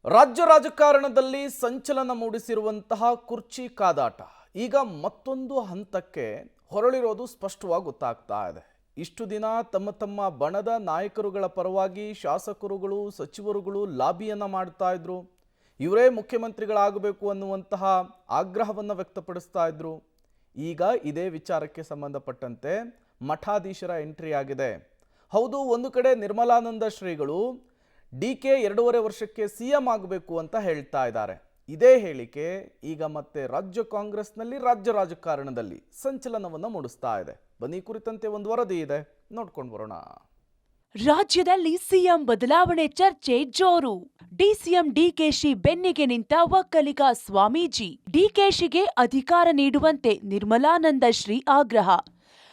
ರಾಜ್ಯ ರಾಜಕಾರಣದಲ್ಲಿ ಸಂಚಲನ ಮೂಡಿಸಿರುವಂತಹ ಕುರ್ಚಿ ಕಾದಾಟ ಈಗ ಮತ್ತೊಂದು ಹಂತಕ್ಕೆ ಹೊರಳಿರೋದು ಸ್ಪಷ್ಟವಾಗಿ ಗೊತ್ತಾಗ್ತಾ ಇದೆ. ಇಷ್ಟು ದಿನ ತಮ್ಮ ಬಣದ ನಾಯಕರುಗಳ ಪರವಾಗಿ ಶಾಸಕರುಗಳು ಸಚಿವರುಗಳು ಲಾಬಿಯನ್ನ ಮಾಡ್ತಾ ಇದ್ರು. ಇವರೇ ಮುಖ್ಯಮಂತ್ರಿಗಳಾಗಬೇಕು ಅನ್ನುವಂತಹ ಆಗ್ರಹವನ್ನು ವ್ಯಕ್ತಪಡಿಸ್ತಾ ಇದ್ರು. ಈಗ ಇದೇ ವಿಚಾರಕ್ಕೆ ಸಂಬಂಧಪಟ್ಟಂತೆ ಮಠಾಧೀಶರ ಎಂಟ್ರಿ ಆಗಿದೆ. ಹೌದು, ಒಂದು ಕಡೆ ನಿರ್ಮಲಾನಂದ ಶ್ರೀಗಳು ಡಿಕೆ 2.5 ವರ್ಷಕ್ಕೆ ಸಿಎಂ ಆಗಬೇಕು ಅಂತ ಹೇಳ್ತಾ ಇದ್ದಾರೆ. ಇದೇ ಹೇಳಿಕೆ ಈಗ ಮತ್ತೆ ರಾಜ್ಯ ಕಾಂಗ್ರೆಸ್ನಲ್ಲಿ ರಾಜ್ಯ ರಾಜಕಾರಣದಲ್ಲಿ ಸಂಚಲನವನ್ನು ಮೂಡಿಸ್ತಾ ಇದೆ. ಬನ್ನಿ ಕುರಿತಂತೆ ಒಂದು ವರದಿ ಇದೆ, ನೋಡ್ಕೊಂಡು ಬರೋಣ. ರಾಜ್ಯದಲ್ಲಿ ಸಿಎಂ ಬದಲಾವಣೆ ಚರ್ಚೆ ಜೋರು. ಡಿಸಿಎಂ ಡಿಕೆಶಿ ಬೆನ್ನಿಗೆ ನಿಂತ ಒಕ್ಕಲಿಗ ಸ್ವಾಮೀಜಿ. ಡಿಕೆಶಿಗೆ ಅಧಿಕಾರ ನೀಡುವಂತೆ ನಿರ್ಮಲಾನಂದ ಶ್ರೀ ಆಗ್ರಹ.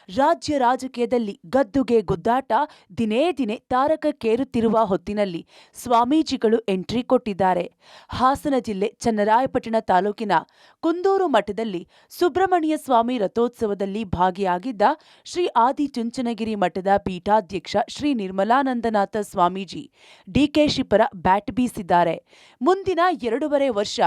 ರಾಜ್ಯ ರಾಜಕೀಯದಲ್ಲಿ ಗದ್ದುಗೆ ಗುದ್ದಾಟ ದಿನೇ ದಿನೇ ತಾರಕಕ್ಕೇರುತ್ತಿರುವ ಹೊತ್ತಿನಲ್ಲಿ ಸ್ವಾಮೀಜಿಗಳು ಎಂಟ್ರಿ ಕೊಟ್ಟಿದ್ದಾರೆ. ಹಾಸನ ಜಿಲ್ಲೆ ಚನ್ನರಾಯಪಟ್ಟಣ ತಾಲೂಕಿನ ಕುಂದೂರು ಮಠದಲ್ಲಿ ಸುಬ್ರಹ್ಮಣ್ಯ ಸ್ವಾಮಿ ರಥೋತ್ಸವದಲ್ಲಿ ಭಾಗಿಯಾಗಿದ್ದ ಶ್ರೀ ಆದಿಚುಂಚನಗಿರಿ ಮಠದ ಪೀಠಾಧ್ಯಕ್ಷ ಶ್ರೀ ನಿರ್ಮಲಾನಂದನಾಥ ಸ್ವಾಮೀಜಿ ಡಿಕೆಶಿ ಪರ ಬ್ಯಾಟ್ ಬೀಸಿದ್ದಾರೆ. ಮುಂದಿನ 2.5 ವರ್ಷ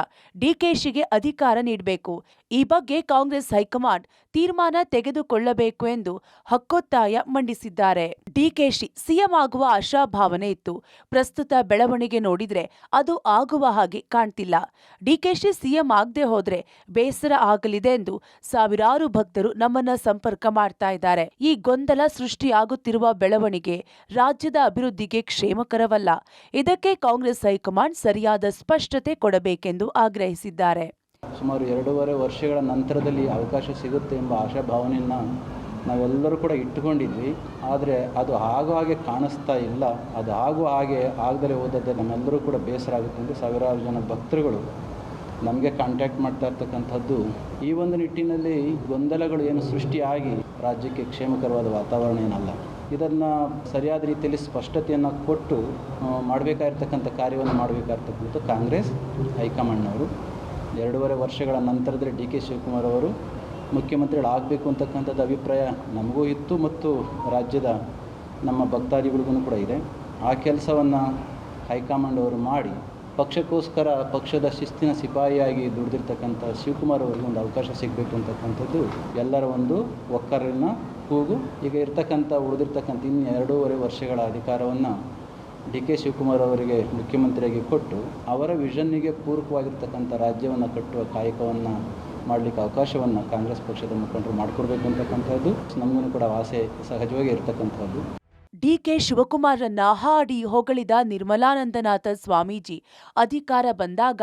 ಡಿಕೆಶಿಗೆ ಅಧಿಕಾರ ನೀಡಬೇಕು. ಈ ಬಗ್ಗೆ ಕಾಂಗ್ರೆಸ್ ಹೈಕಮಾಂಡ್ ತೀರ್ಮಾನ ತೆಗೆದುಕೊಳ್ಳಬೇಕು ಎಂದು ಹಕ್ಕೊತ್ತಾಯ ಮಂಡಿಸಿದ್ದಾರೆ. ಡಿಕೆಶಿ ಸಿಎಂ ಆಗುವ ಆಶಾಭಾವನೆ ಇತ್ತು. ಪ್ರಸ್ತುತ ಬೆಳವಣಿಗೆ ನೋಡಿದ್ರೆ ಅದು ಆಗುವ ಹಾಗೆ ಕಾಣ್ತಿಲ್ಲ. ಡಿಕೆಶಿ ಸಿಎಂ ಆಗದೆ ಹೋದ್ರೆ ಬೇಸರ ಆಗಲಿದೆ ಎಂದು ಸಾವಿರಾರು ಭಕ್ತರು ನಮ್ಮನ್ನ ಸಂಪರ್ಕ ಮಾಡ್ತಾ ಇದ್ದಾರೆ. ಈ ಗೊಂದಲ ಸೃಷ್ಟಿಯಾಗುತ್ತಿರುವ ಬೆಳವಣಿಗೆ ರಾಜ್ಯದ ಅಭಿವೃದ್ಧಿಗೆ ಕ್ಷೇಮಕರವಲ್ಲ. ಇದಕ್ಕೆ ಕಾಂಗ್ರೆಸ್ ಹೈಕಮಾಂಡ್ ಸರಿಯಾದ ಸ್ಪಷ್ಟತೆ ಕೊಡಬೇಕೆಂದು ಆಗ್ರಹಿಸಿದ್ದಾರೆ. ಸುಮಾರು 2.5 ವರ್ಷಗಳ ನಂತರದಲ್ಲಿ ಅವಕಾಶ ಸಿಗುತ್ತೆ ಎಂಬ ಆಶಾಭಾವನೆಯನ್ನು ನಾವೆಲ್ಲರೂ ಕೂಡ ಇಟ್ಟುಕೊಂಡಿದ್ವಿ. ಆದರೆ ಅದು ಹಾಗೆ ಕಾಣಿಸ್ತಾ ಇಲ್ಲ. ಅದು ಹಾಗೆ ಆಗದಲೇ ಹೋದದ್ದೇ ನಮ್ಮೆಲ್ಲರೂ ಕೂಡ ಬೇಸರ ಆಗುತ್ತೆ ಎಂದು ಸಾವಿರಾರು ಜನ ಭಕ್ತರುಗಳು ನಮಗೆ ಕಾಂಟ್ಯಾಕ್ಟ್ ಮಾಡ್ತಾ ಇರ್ತಕ್ಕಂಥದ್ದು. ಈ ಒಂದು ನಿಟ್ಟಿನಲ್ಲಿ ಗೊಂದಲಗಳು ಏನು ಸೃಷ್ಟಿಯಾಗಿ ರಾಜ್ಯಕ್ಕೆ ಕ್ಷೇಮಕರವಾದ ವಾತಾವರಣ ಏನಲ್ಲ. ಇದನ್ನು ಸರಿಯಾದ ರೀತಿಯಲ್ಲಿ ಸ್ಪಷ್ಟತೆಯನ್ನು ಕೊಟ್ಟು ಮಾಡಬೇಕಾಗಿರ್ತಕ್ಕಂಥ ಕಾರ್ಯವನ್ನು ಮಾಡಬೇಕಾಗಿರ್ತಕ್ಕಂಥ ಕಾಂಗ್ರೆಸ್ ಹೈಕಮಾಂಡ್ನವರು 2.5 ವರ್ಷಗಳ ನಂತರದಲ್ಲಿ ಡಿ.ಕೆ. ಶಿವಕುಮಾರ್ ಅವರು ಮುಖ್ಯಮಂತ್ರಿಗಳಾಗಬೇಕು ಅಂತಕ್ಕಂಥದ್ದು ಅಭಿಪ್ರಾಯ ನಮಗೂ ಇತ್ತು ಮತ್ತು ರಾಜ್ಯದ ನಮ್ಮ ಭಕ್ತಾದಿಗಳಿಗೂ ಕೂಡ ಇದೆ. ಆ ಕೆಲಸವನ್ನು ಹೈಕಮಾಂಡ್ ಅವರು ಮಾಡಿ ಪಕ್ಷಕ್ಕೋಸ್ಕರ ಪಕ್ಷದ ಶಿಸ್ತಿನ ಸಿಪಾಯಿಯಾಗಿ ದುಡಿದಿರ್ತಕ್ಕಂಥ ಶಿವಕುಮಾರ್ ಅವರಿಗೆ ಒಂದು ಅವಕಾಶ ಸಿಗಬೇಕು ಅಂತಕ್ಕಂಥದ್ದು ಎಲ್ಲರ ಒಂದು ಒಕ್ಕರಿನ ಕೂಗು. ಈಗ ಇರ್ತಕ್ಕಂಥ ಉಳಿದಿರ್ತಕ್ಕಂಥ ಇನ್ನು 2.5 ವರ್ಷಗಳ ಅಧಿಕಾರವನ್ನು ಡಿ.ಕೆ. ಶಿವಕುಮಾರ್ ಅವರಿಗೆ ಮುಖ್ಯಮಂತ್ರಿಯಾಗಿ ಕೊಟ್ಟು ಅವರ ವಿಷನ್ನಿಗೆ ಪೂರಕವಾಗಿರ್ತಕ್ಕಂಥ ರಾಜ್ಯವನ್ನು ಕಟ್ಟುವ ಕಾಯಕವನ್ನು ಮಾಡಲಿಕ್ಕೆ ಅವಕಾಶವನ್ನು ಕಾಂಗ್ರೆಸ್ ಪಕ್ಷದ ಮುಖಂಡರು ಮಾಡಿಕೊಡ್ಬೇಕು ಅಂತಕ್ಕಂಥದ್ದು ನಮಗೂ ಕೂಡ ಆಸೆ ಸಹಜವಾಗಿ ಇರತಕ್ಕಂಥದ್ದು. ಡಿಕೆ ಶಿವಕುಮಾರನ್ನ ಹಾಡಿ ಹೊಗಳಿದ ನಿರ್ಮಲಾನಂದನಾಥ ಸ್ವಾಮೀಜಿ ಅಧಿಕಾರ ಬಂದಾಗ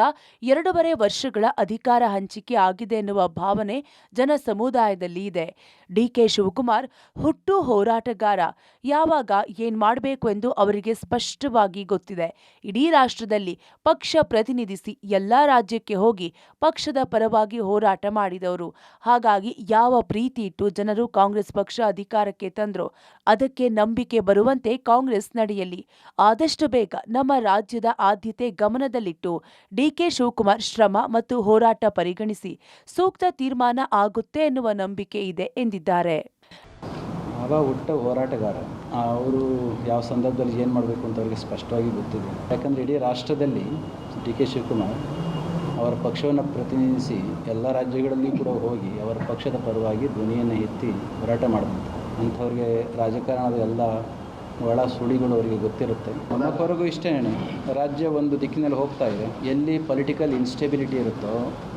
2.5 ವರ್ಷಗಳ ಅಧಿಕಾರ ಹಂಚಿಕೆ ಆಗಿದೆ ಎನ್ನುವ ಭಾವನೆ ಜನ ಸಮುದಾಯದಲ್ಲಿ ಇದೆ. ಡಿಕೆ ಶಿವಕುಮಾರ್ ಹುಟ್ಟು ಹೋರಾಟಗಾರ. ಯಾವಾಗ ಏನ್ ಮಾಡಬೇಕು ಎಂದು ಅವರಿಗೆ ಸ್ಪಷ್ಟವಾಗಿ ಗೊತ್ತಿದೆ. ಇಡೀ ರಾಷ್ಟ್ರದಲ್ಲಿ ಪಕ್ಷ ಪ್ರತಿನಿಧಿಸಿ ಎಲ್ಲಾ ರಾಜ್ಯಕ್ಕೆ ಹೋಗಿ ಪಕ್ಷದ ಪರವಾಗಿ ಹೋರಾಟ ಮಾಡಿದವರು. ಹಾಗಾಗಿ ಯಾವ ಪ್ರೀತಿ ಇಟ್ಟು ಜನರು ಕಾಂಗ್ರೆಸ್ ಪಕ್ಷ ಅಧಿಕಾರಕ್ಕೆ ತಂದ್ರು ಅದಕ್ಕೆ ನಂಬಿಕೆ ಬರುವಂತೆ ಕಾಂಗ್ರೆಸ್ ನಡೆಯಲಿ. ಆದಷ್ಟು ಬೇಗ ನಮ್ಮ ರಾಜ್ಯದ ಆದ್ಯತೆ ಗಮನದಲ್ಲಿಟ್ಟು ಡಿಕೆ ಶಿವಕುಮಾರ್ ಶ್ರಮ ಮತ್ತು ಹೋರಾಟ ಪರಿಗಣಿಸಿ ಸೂಕ್ತ ತೀರ್ಮಾನ ಆಗುತ್ತೆ ಎನ್ನುವ ನಂಬಿಕೆ ಇದೆ ಎಂದಿದ್ದಾರೆ. ಹುಟ್ಟ ಹೋರಾಟಗಾರ ಅವರು ಯಾವ ಸಂದರ್ಭದಲ್ಲಿ ಏನು ಮಾಡಬೇಕು ಅಂತ ಅವರಿಗೆ ಸ್ಪಷ್ಟವಾಗಿ ಗೊತ್ತಿದೆ. ಯಾಕಂದರೆ ಇಡೀ ರಾಷ್ಟ್ರದಲ್ಲಿ ಡಿ.ಕೆ. ಶಿವಕುಮಾರ್ ಅವರ ಪಕ್ಷವನ್ನು ಪ್ರತಿನಿಧಿಸಿ ಎಲ್ಲ ರಾಜ್ಯಗಳಲ್ಲಿ ಕೂಡ ಹೋಗಿ ಅವರ ಪಕ್ಷದ ಪರವಾಗಿ ಧ್ವನಿಯನ್ನು ಎತ್ತಿ ಹೋರಾಟ ಮಾಡಿದಂಥ ಅಂಥವ್ರಿಗೆ ರಾಜಕಾರಣದ ಎಲ್ಲ ಒಳ ಸುಳಿಗಳು ಅವರಿಗೆ ಗೊತ್ತಿರುತ್ತೆ. ನಮ್ಮವರೆಗೂ ಇಷ್ಟೇ, ರಾಜ್ಯ ಒಂದು ದಿಕ್ಕಿನಲ್ಲಿ ಹೋಗ್ತಾ ಇದೆ. ಎಲ್ಲಿ ಪೊಲಿಟಿಕಲ್ ಇನ್ಸ್ಟೆಬಿಲಿಟಿ ಇರುತ್ತೋ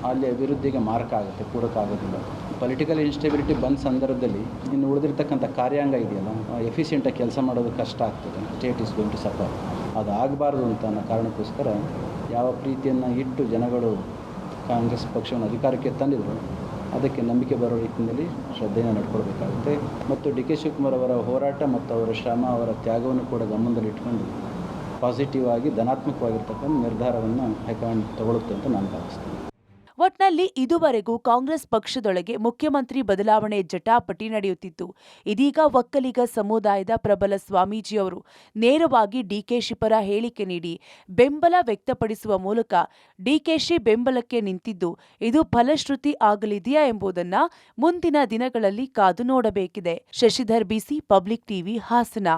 ಅಲ್ಲಿ ಅಭಿವೃದ್ಧಿಗೆ ಮಾರ್ಕ್ ಆಗುತ್ತೆ, ಪೂರಕ ಆಗೋದಿಲ್ಲ. ಪೊಲಿಟಿಕಲ್ ಇನ್ಸ್ಟೆಬಿಲಿಟಿ ಬಂದ ಸಂದರ್ಭದಲ್ಲಿ ಇನ್ನು ಉಳಿದಿರ್ತಕ್ಕಂಥ ಕಾರ್ಯಾಂಗ ಇದೆಯಲ್ಲ, ಎಫಿಷಿಯೆಂಟಾಗಿ ಕೆಲಸ ಮಾಡೋದು ಕಷ್ಟ ಆಗ್ತದೆ. State is going to suffer. ಅದು ಆಗಬಾರ್ದು ಅಂತ ಅನ್ನೋ ಕಾರಣಕ್ಕೋಸ್ಕರ ಯಾವ ಪ್ರೀತಿಯನ್ನು ಇಟ್ಟು ಜನಗಳು ಕಾಂಗ್ರೆಸ್ ಪಕ್ಷವನ್ನು ಅಧಿಕಾರಕ್ಕೆ ತಂದಿದ್ರು ಅದಕ್ಕೆ ನಂಬಿಕೆ ಬರೋ ರೀತಿಯಲ್ಲಿ ಶ್ರದ್ಧೆಯನ್ನು ನಡ್ಕೊಳ್ಬೇಕಾಗುತ್ತೆ. ಮತ್ತು ಡಿ.ಕೆ. ಶಿವಕುಮಾರ್ ಅವರ ಹೋರಾಟ ಮತ್ತು ಅವರ ಶ್ರಮ, ಅವರ ತ್ಯಾಗವನ್ನು ಕೂಡ ಗಮನದಲ್ಲಿ ಇಟ್ಕೊಂಡು ಪಾಸಿಟಿವ್ ಆಗಿ ಧನಾತ್ಮಕವಾಗಿರ್ತಕ್ಕಂಥ ನಿರ್ಧಾರವನ್ನು ಹೈಕಮಾಂಡ್ ತಗೊಳ್ಳುತ್ತೆ ಅಂತ ನಾನು ಭಾವಿಸ್ತೇನೆ. ಒಟ್ನಲ್ಲಿ ಇದುವರೆಗೂ ಕಾಂಗ್ರೆಸ್ ಪಕ್ಷದೊಳಗೆ ಮುಖ್ಯಮಂತ್ರಿ ಬದಲಾವಣೆ ಜಟಾಪಟಿ ನಡೆಯುತ್ತಿತ್ತು. ಇದೀಗ ಒಕ್ಕಲಿಗ ಸಮುದಾಯದ ಪ್ರಬಲ ಸ್ವಾಮೀಜಿಯವರು ನೇರವಾಗಿ ಡಿಕೆಶಿ ಪರ ಹೇಳಿಕೆ ನೀಡಿ ಬೆಂಬಲ ವ್ಯಕ್ತಪಡಿಸುವ ಮೂಲಕ ಡಿಕೆಶಿ ಬೆಂಬಲಕ್ಕೆ ನಿಂತಿದ್ದು ಇದು ಫಲಶ್ರುತಿ ಆಗಲಿದೆಯಾ ಎಂಬುದನ್ನು ಮುಂದಿನ ದಿನಗಳಲ್ಲಿ ಕಾದು ನೋಡಬೇಕಿದೆ. ಶಶಿಧರ್ ಬಿಸಿ, ಪಬ್ಲಿಕ್ ಟಿವಿ, ಹಾಸನ.